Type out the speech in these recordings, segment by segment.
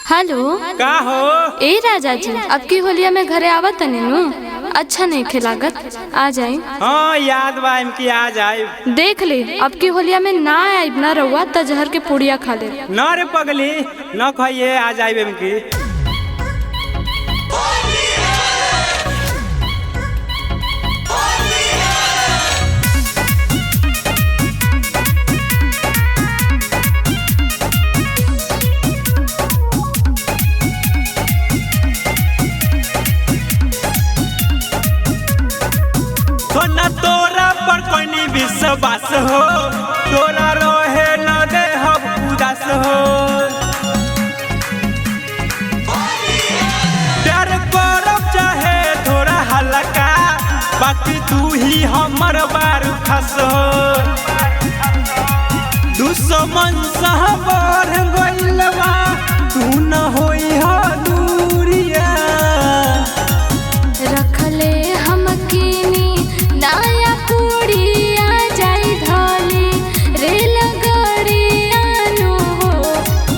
Hello. का हो? ए राजा जी, अब की होलिया में घरे आवत तनी नु? अच्छा नहीं खिलागत, आ जाए। हाँ याद बा इनकी आ जाए। देख ले, अब की होलिया में ना आए ना रहुआ त जहर के पुड़िया खा ले। न रे पगली, न खाइए, आ जाए इनकी। सोना तोरा पर कोई विश्वास हो, तोरा रोहे न दे हम उदास हो। प्यार करब चाहे थोड़ा हल्का, बाकी तू ही हमर बारू खास हो। दुश्मन सह बढ़ गइल बा, तू न होई हो दूरिया। रखले हम कीनी नया पुड़िया जाई धली रेल गाड़िया नु हो।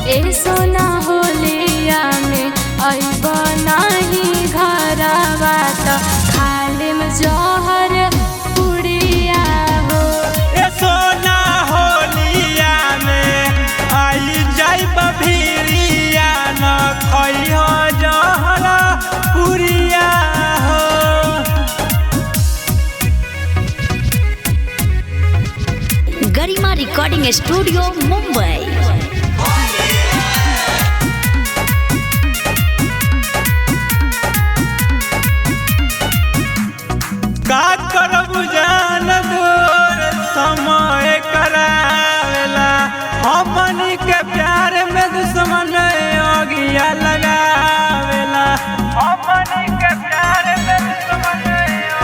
ए सोना होलिया में अइब नाही घरवा त खाली में जहर पुड़िया हो। ए सोना होलिया में आई जाइब भिरिया, न खइहो जहर पुरिया हो। गरिमा रिकॉर्डिंग स्टूडियो मुंबई। का करब जान दूर समय करावेला, हमनी के प्यार में दुश्मन अगिया लगावेला। हमनी के प्यार में दुश्मन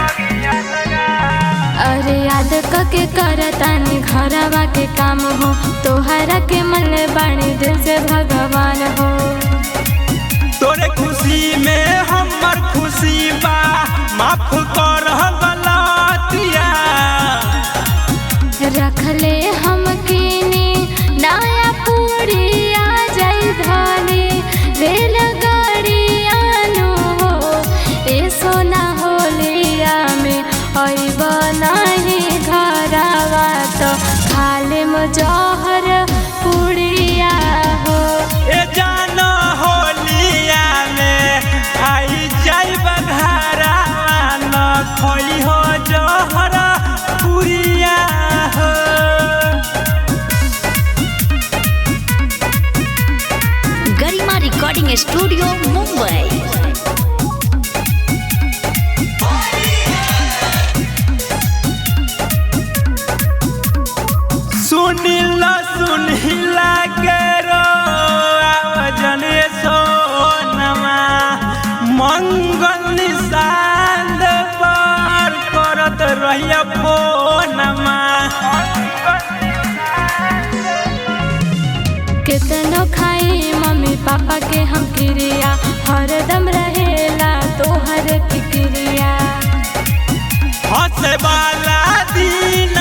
अगिया लगावेला। अरे याद के करतानी घरवा के काम हो, तोहरा के मन बाणी दिल से भगवान हो। तोरे खुशी में हमर खुशी बा, माफ कर गलतिया। रखले हम कीनी नया पुड़िया जाई धली रेल गाड़िया नु हो। ए सोना होलिया में अइब नाही घरवा त खाली में जहर पुड़िया हो। ए जान होलिया में आई जाइब घरवा, न खइहो जहर पुरिया हो। गरिमा रिकॉर्डिंग स्टूडियो मुंबई। सुनिला के रो आवाजन सोनमा, मंगल निशान पर करत रहिया फोनमा। कितनो खाई मम्मी पापा के हम क्रिया, हरदम रहेला तोहर फिक्रिया। हंसे वाला दिन